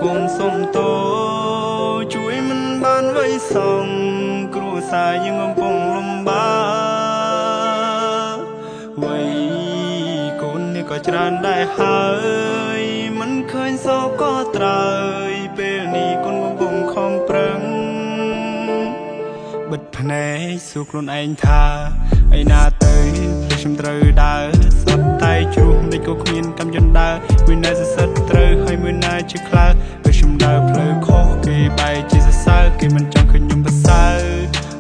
កូនសុំតោជួយមិនបានໄວសងគ្រួសារយើងកំពុងលំបាកវ័យកូននេះក៏ច្រើនដែរហើយមិនឃើញសោកក៏ត្រើយពេលនេះកូនកំពុងខំប្រឹងបិទភ្នែកសួរខ្លួនឯងថាឯណាទៅខ្ញុំត្រូវដើរសតតែជ្រុះនេះក៏គ្មានកម្មយន្តដើរមួយណាសសិទ្ធត្រូវហើយមួយណាជាខ្លើពេលខ្ញុំដើរផ្លូវខុសគេបែរជាសរសើរគេមិនចង់ឃើញខ្ញុំប្រសើរ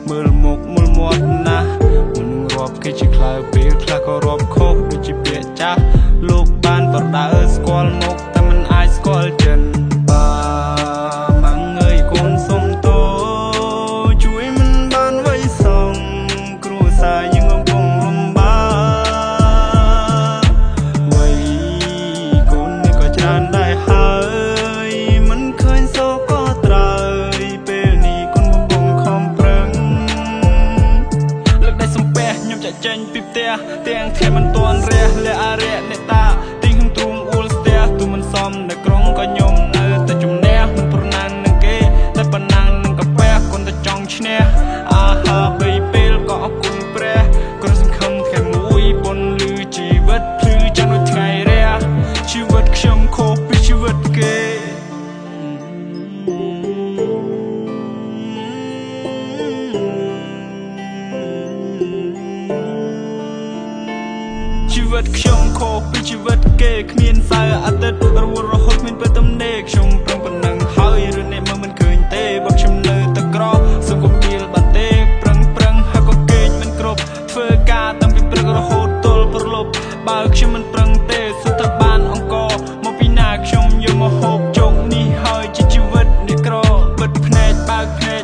មើលមុខមើលមាត់ណាស់មិនរាប់គេជាខ្លើពេលខ្លះក៏រាប់ខុសដូចជាពាក្យចាស់លោកបានបដើស្គាល់មុខតែមិនអាចស្គាល់ចិនបាម៉ាំងអើយកូនសុំតោជួយមិនបានໄວសងគ្រួសារយើងកំពុងលំបាកវ័យកូននេះក៏ច្រើនដែរហើយមិនឃើញសោកក៏ត្រើយពេលនេះកូនកំពុងខំប្រឹងលើកដៃសំពះខ្ញុំចាក់ចេញពីផ្ទះទាំងថែមិនទាន់រះលះអារៈអ្នកតាទីខ្ញុំទ្រូងអួលស្ទះទូមិនសមនៅក្រុងក៏ខ្ញុំនៅតែជំនះមិនប្រណាំងនឹងគេតែប៉ុណ្ណាំងនឹងកាពះកូនតែចង់ឈ្នះអាហាបីពេលក៏អរគុណព្រះគ្រាន់សង្ឃឹមថ្ងៃមួយប៉ុនលឺជីវិតភ្លឺចាំដូចថ្ងៃរះជីវិតខ្ញុំខុសពីជីវិតគេជីវិតខ្ញុំខុសពីជីវិតគេគ្មានសៅរ៍អាទិត្យរវល់រហូតគ្មានពេលទំនេរខ្ញុំប្រឹងប៉ុណ្ណឹងហើយរឿងនេះមើលមិនឃើញទេបើខ្ញុំនៅតែក្រសុំកុំពីលបាត់ទេប្រឹងហើយក៏គេងមិនគ្រប់ធ្វើការតាំងពីព្រឹករហូតទល់ព្រលប់បើខ្ញុំមិនប្រឹងទេសួរថាបានអង្គមកពីណាខ្ញុំយកមកហូបជោគនេះហើយជាជីវិតអ្នកក្របិទភ្នែកបើកភ្នែក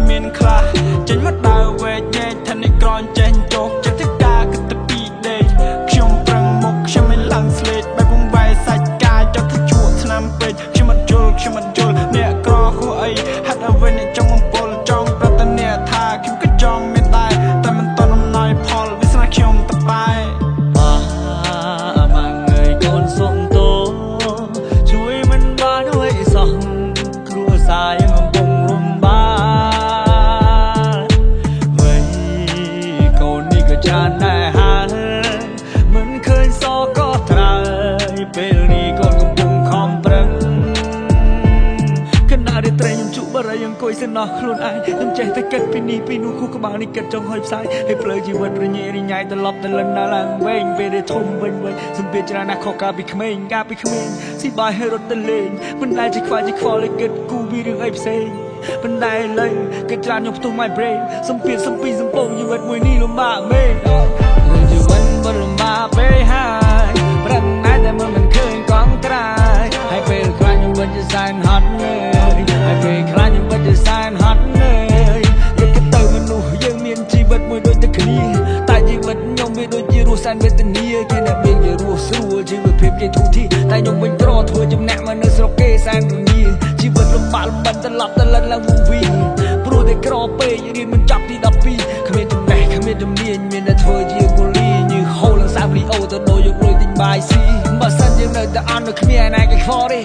មានខ្លះចេញមកដើរវែកញែកថាអ្នកក្រចេញចុះចិត្តទៅការគិតទៅពីដេកខ្ញុំប្រឹងមុខខ្ញុំមិនឡើងស្លេកបែបវង្វេសាច់កាយចង់ទៅជួបឆ្នាំពេកខ្ញុំមិនយល់អ្នកក្រហួអីហាត់អ្វីអ្នកចង់បំពល់ចង់ប្រតនាថាខ្ញុំក៏ចង់មានដែរតែមិនតន់អំណោយផលវាស្នាខ្ញុំតបែម៉ាងអើយកូនសុំតោជួយមិនបានไว้សោះគ្រួសារយើងកំពុងលំបាកវ័យកូននេះក៏ច្រើនដែរហើយមិនឃើញសោកក៏ត្រើយពេលនេះកូនកំពុងខំប្រឹងរាត្រីខ្ញុំជក់បារីអង្គុយសិនណោះខ្លួនឯងខ្ញុំចេះតែគិតពីនេះពីនោះខួរក្បាលនេះគិតចង់ហើយផ្សាយហើយផ្លូវជីវិតរញ៉េរញ៉ៃត្រឡប់ទៅលិនដល់ឡើងវែងពេលដែលធំវិញសម្ពាធច្រើនណាស់ខុសកាលពីក្មេងស៊ីបាយហើយរត់ទៅលេងមិនដែលជាខ្វល់លេគិតគូពីរឿងអីផ្សេងប៉ុន្តែឡើយគិតច្រើនខ្ញុំផ្ទុះ my brain សម្ពាធសំពីសំពងជីវិតមួយនេះលំបាកមែនរឿងជីវិតមិនលំបាកពេកហើយប្រឹងណាស់តែមិនឃើញកង់ត្រាយហើយពេលខ្លះខ្ញុំមិនជាសែនហត់ហើយពេលខ្លះខ្ញុំមិនជាសែនហត់យើងគិតទៅមនុស្សយើងមានជីវិតមួយដូចតែគ្នាតែជីវិតខ្ញុំវាដូចជារស់សែនវេទនាគេអ្នកមានជារស់ស្រួលជីវភាពគេធូរធីតែខ្ញុំវិញក្រធ្វើចំណាក់មកនៅស្រុកគេសែនរញ៉េជីវិតលំបាកលំបិនត្រឡប់ទៅលិនឡើងវងវីព្រោះតែក្រពេករៀនមិនចប់ទី12គ្មានចំណេះគ្មានជំនាញមានតែធ្វើជាកូលីញើសហូរឡើងសាវលីអូទៅដូរយកលុយទិញបាយស៊ីបើសិនយើងនៅតែអន់ដូចគ្មានឯណាគេខ្វល់ទេ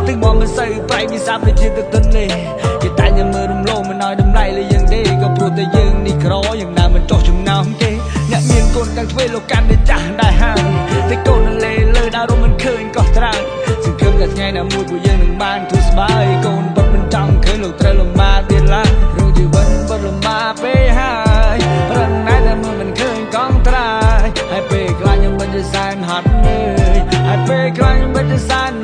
ទាំងមកមិនសូវប្រៃវិសាដូចជាទៅទិនទេគេតែញមើលរំលោភមិនឲ្យតម្លៃលើយើងទេក៏ព្រោះតែយើងនេះក្រយ៉ាងណាមិនចោះចំណោមគេអ្នកមានកូនទាំងទ្វេលោកកាន់តែចាស់ដែរហើយតែកូននៅលេលើដើររំមិនឃើញក៏ត្រើយសង្ឃឹមតែថ្ងៃណាមួយពួកយើងនឹងបានធូរស្បើយកូនពិតមិនចង់ឃើញលោកត្រូវលំបាកទៀតឡើយរឿងជីវិតពិតលំបាកពេកហើយប្រឹងណាស់តែមិនឃើញកង់ត្រើយហើយពេលខ្លះខ្ញុំមិនជាសែនហត់ហើយពេលខ្លះខ្ញុំមិនជាសែន